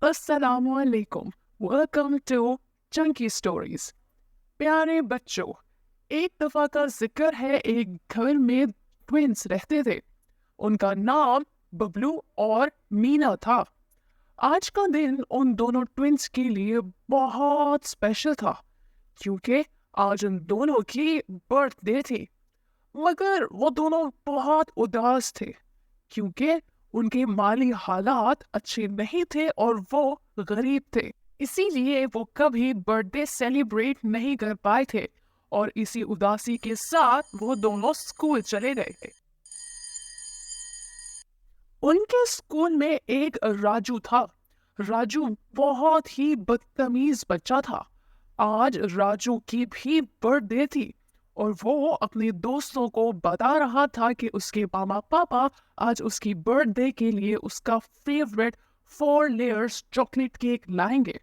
अस्सलाम वालेकुम। Welcome to chunky stories. प्यारे बच्चों, एक दफा का जिक्र है, एक घर में ट्विंस रहते थे। उनका नाम बबलू और मीना था। आज का दिन उन दोनों ट्विंस के लिए बहुत स्पेशल था, क्योंकि आज उन दोनों की बर्थडे थी। मगर वो दोनों बहुत उदास थे, क्योंकि उनके माली हालात अच्छे नहीं थे और वो गरीब थे। इसीलिए वो कभी बर्थडे सेलिब्रेट नहीं कर पाए थे, और इसी उदासी के साथ वो दोनों स्कूल चले गए थे। उनके स्कूल में एक राजू था। राजू बहुत ही बदतमीज बच्चा था। आज राजू की भी बर्थडे थी, और वो अपने दोस्तों को बता रहा था कि उसके मामा पापा आज उसकी बर्थडे के लिए उसका फेवरेट 4 लेयर्स चॉकलेट केक लाएंगे,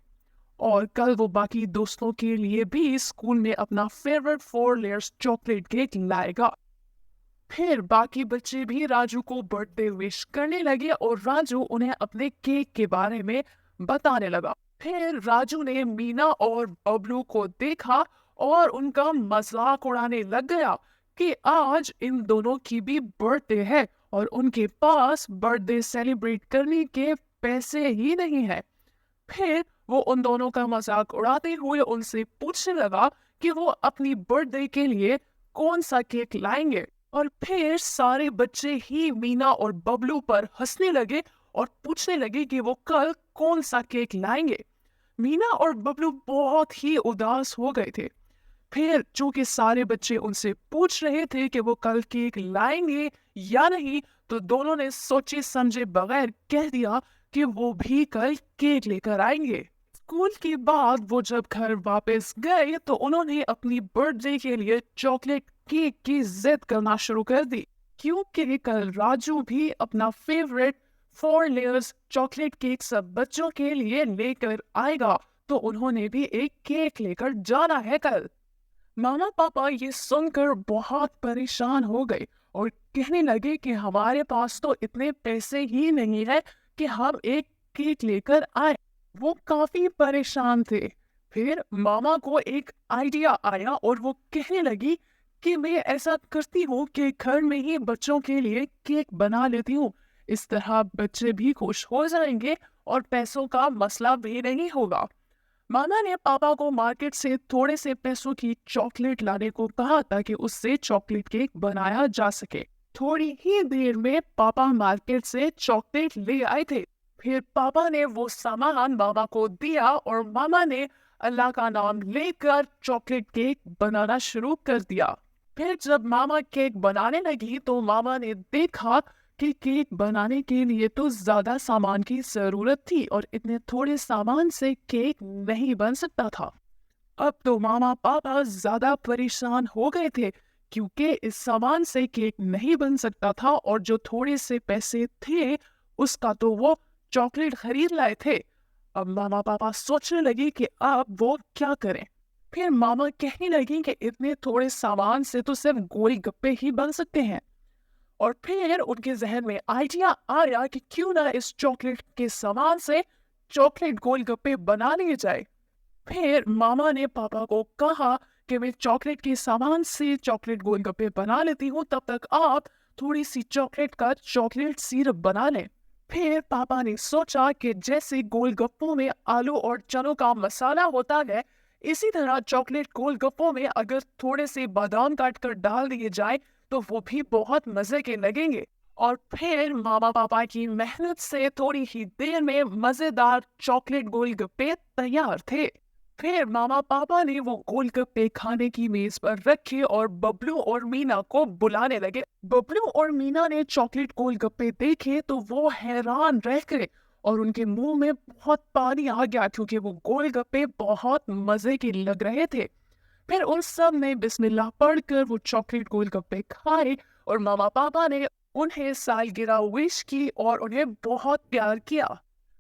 और कल वो बाकी दोस्तों के लिए भी स्कूल में अपना फेवरेट 4 लेयर्स चॉकलेट केक लाएगा। फिर बाकी बच्चे भी राजू को बर्थडे विश करने लगे, और राजू उन्हें अपने केक के बारे में बताने लगा। फिर राजू ने मीना और बबलू को देखा और उनका मजाक उड़ाने लग गया कि आज इन दोनों की भी बर्थडे है और उनके पास बर्थडे सेलिब्रेट करने के पैसे ही नहीं है। फिर वो उन दोनों का मजाक उड़ाते हुए उनसे पूछने लगा कि वो अपनी बर्थडे के लिए कौन सा केक लाएंगे। और फिर सारे बच्चे ही मीना और बबलू पर हंसने लगे और पूछने लगे कि वो कल कौन सा केक लाएंगे। मीना और बबलू बहुत ही उदास हो गए थे। फिर चूंकि सारे बच्चे उनसे पूछ रहे थे कि वो कल केक लाएंगे या नहीं, तो दोनों ने सोचे समझे बगैर कह दिया कि वो भी कल केक लेकर आएंगे। स्कूल के बाद वो जब घर वापस गए तो उन्होंने अपनी बर्थडे के लिए चॉकलेट केक की जिद करना शुरू कर दी, क्योंकि कल राजू भी अपना फेवरेट 4 लेयर्स चॉकलेट केक सब बच्चों के लिए लेकर आएगा, तो उन्होंने भी एक केक लेकर जाना है कल। मामा पापा ये सुनकर बहुत परेशान हो गए और कहने लगे कि हमारे पास तो इतने पैसे ही नहीं है कि हम एक केक लेकर आए। वो काफी परेशान थे। फिर मामा को एक आइडिया आया और वो कहने लगी कि मैं ऐसा करती हूँ कि घर में ही बच्चों के लिए केक बना लेती हूँ। इस तरह बच्चे भी खुश हो जाएंगे और पैसों का मसला भी नहीं होगा। मामा ने पापा को मार्केट से थोड़े से पैसों की चॉकलेट लाने को कहा ताकि उससे चॉकलेट केक बनाया जा सके। थोड़ी ही देर में पापा मार्केट से चॉकलेट ले आए थे। फिर पापा ने वो सामान मामा को दिया और मामा ने अल्लाह का नाम लेकर चॉकलेट केक बनाना शुरू कर दिया। फिर जब मामा केक बनाने लगी तो मामा ने देखा कि केक बनाने के लिए तो ज्यादा सामान की जरूरत थी और इतने थोड़े सामान से केक नहीं बन सकता था। अब तो मामा पापा ज्यादा परेशान हो गए थे, क्योंकि इस सामान से केक नहीं बन सकता था और जो थोड़े से पैसे थे उसका तो वो चॉकलेट खरीद लाए थे। अब मामा पापा सोचने लगे कि अब वो क्या करें। फिर मामा कहने लगी कि इतने थोड़े सामान से तो सिर्फ गोलगप्पे ही बन सकते हैं। और फिर उनके जहन में आइडिया आया कि क्यों ना इस चॉकलेट के सामान से चॉकलेट गोलगप्पे बना लिए जाए। फिर मामा ने पापा को कहा कि मैं चॉकलेट के सामान से चॉकलेट गोलगप्पे बना लेती हूँ, तब तक आप थोड़ी सी चॉकलेट का चॉकलेट सिरप बना लें। फिर पापा ने सोचा कि जैसे गोलगप्पों में आलू और चनों का मसाला होता है, इसी तरह चॉकलेट गोलगप्पों में अगर थोड़े से बादाम काट कर डाल दिए जाए तो वो भी बहुत मजे के लगेंगे। और फिर मामा पापा की मेहनत से थोड़ी ही देर में मजेदार चॉकलेट गोलगप्पे तैयार थे। फिर मामा पापा ने वो गोलगप्पे खाने की मेज पर रखे और बबलू और मीना को बुलाने लगे। बबलू और मीना ने चॉकलेट गोलगप्पे देखे तो वो हैरान रह गए और उनके मुंह में बहुत पानी आ गया, क्योंकि वो गोलगप्पे बहुत मजे के लग रहे थे। फिर उन सब ने बिस्मिल्लाह पढ़कर वो चॉकलेट गोलगप्पे खाए और मामा पापा ने उन्हें सालगिरह विश की और उन्हें बहुत प्यार किया।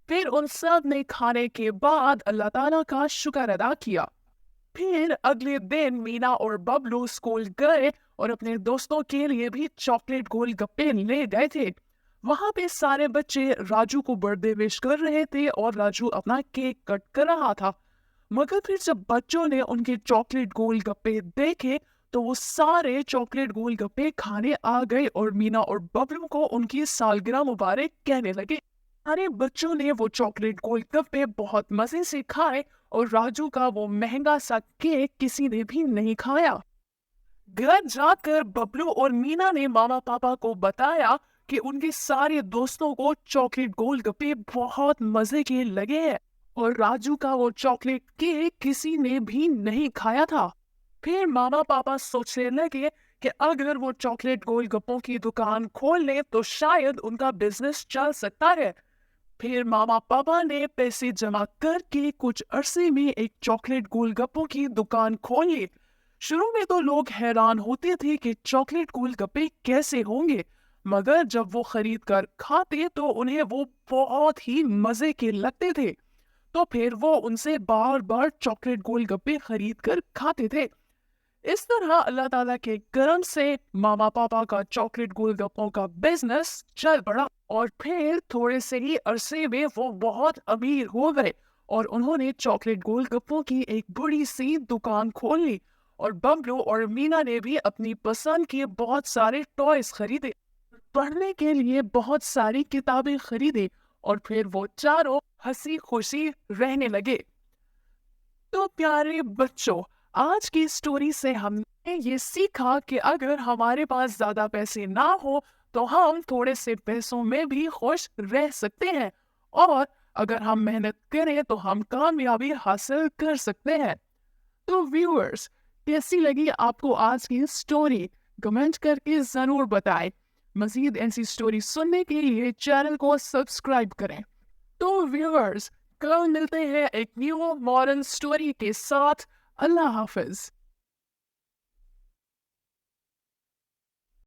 फिर उन सब ने खाने के बाद अल्लाह ताला का शुक्र अदा किया। फिर अगले दिन मीना और बबलू स्कूल गए और अपने दोस्तों के लिए भी चॉकलेट गोलगप्पे ले गए थे। वहां पे सारे बच्चे राजू को बर्थडे विश कर रहे थे और राजू अपना केक कट कर रहा था। मगर फिर जब बच्चों ने उनके चॉकलेट गोलगप्पे देखे तो वो सारे चॉकलेट गोलगप्पे खाने आ गए और मीना और बबलू को उनकी सालगिरह मुबारक कहने लगे। सारे बच्चों ने वो चॉकलेट गोलगप्पे बहुत मजे से खाए और राजू का वो महंगा सा केक किसी ने भी नहीं खाया। घर जाकर बबलू और मीना ने मामा पापा को बताया कि उनके सारे दोस्तों को चॉकलेट गोलगप्पे बहुत मजे के लगे हैं और राजू का वो चॉकलेट केक किसी ने भी नहीं खाया था। फिर मामा पापा सोचने लगे कि अगर वो चॉकलेट गोलगप्पों की दुकान खोल ले तो शायद उनका बिजनेस चल सकता है। फिर मामा पापा ने पैसे जमा करके कुछ अरसे में एक चॉकलेट गोलगप्पों की दुकान खोल ली। शुरू में तो लोग हैरान होते थे कि चॉकलेट गोलगप्पे कैसे होंगे, मगर जब वो खरीद कर खाते तो उन्हें वो बहुत ही मजे के लगते थे। तो फिर वो उनसे बार बार चॉकलेट गोलगप्पे खरीद कर खाते थे। इस तरह अल्लाह ताला के करम से मामा पापा का चॉकलेट गोलगप्पों का बिजनेस चल पड़ा और फिर थोड़े से ही अरसे में वो बहुत अमीर हो गए और उन्होंने चॉकलेट गोलगप्पों की एक बड़ी सी दुकान खोल ली और बबलू और मीना ने भी अपनी पसंद के बहुत सारे टॉयज खरीदे, पढ़ने के लिए बहुत सारी किताबें खरीदी और फिर वो चारों हंसी खुशी रहने लगे। तो प्यारे बच्चों, आज की स्टोरी से हमने ये सीखा कि अगर हमारे पास ज्यादा पैसे ना हो तो हम थोड़े से पैसों में भी खुश रह सकते हैं और अगर हम मेहनत करें तो हम कामयाबी हासिल कर सकते हैं। तो व्यूअर्स, कैसी लगी आपको आज की स्टोरी? कमेंट करके जरूर बताएं। मजीद ऐसी स्टोरी सुनने के लिए चैनल को सब्सक्राइब करें। तो व्यूअर्स, कल मिलते हैं एक न्यू मॉडर्न स्टोरी के साथ। अल्लाह हाफिज।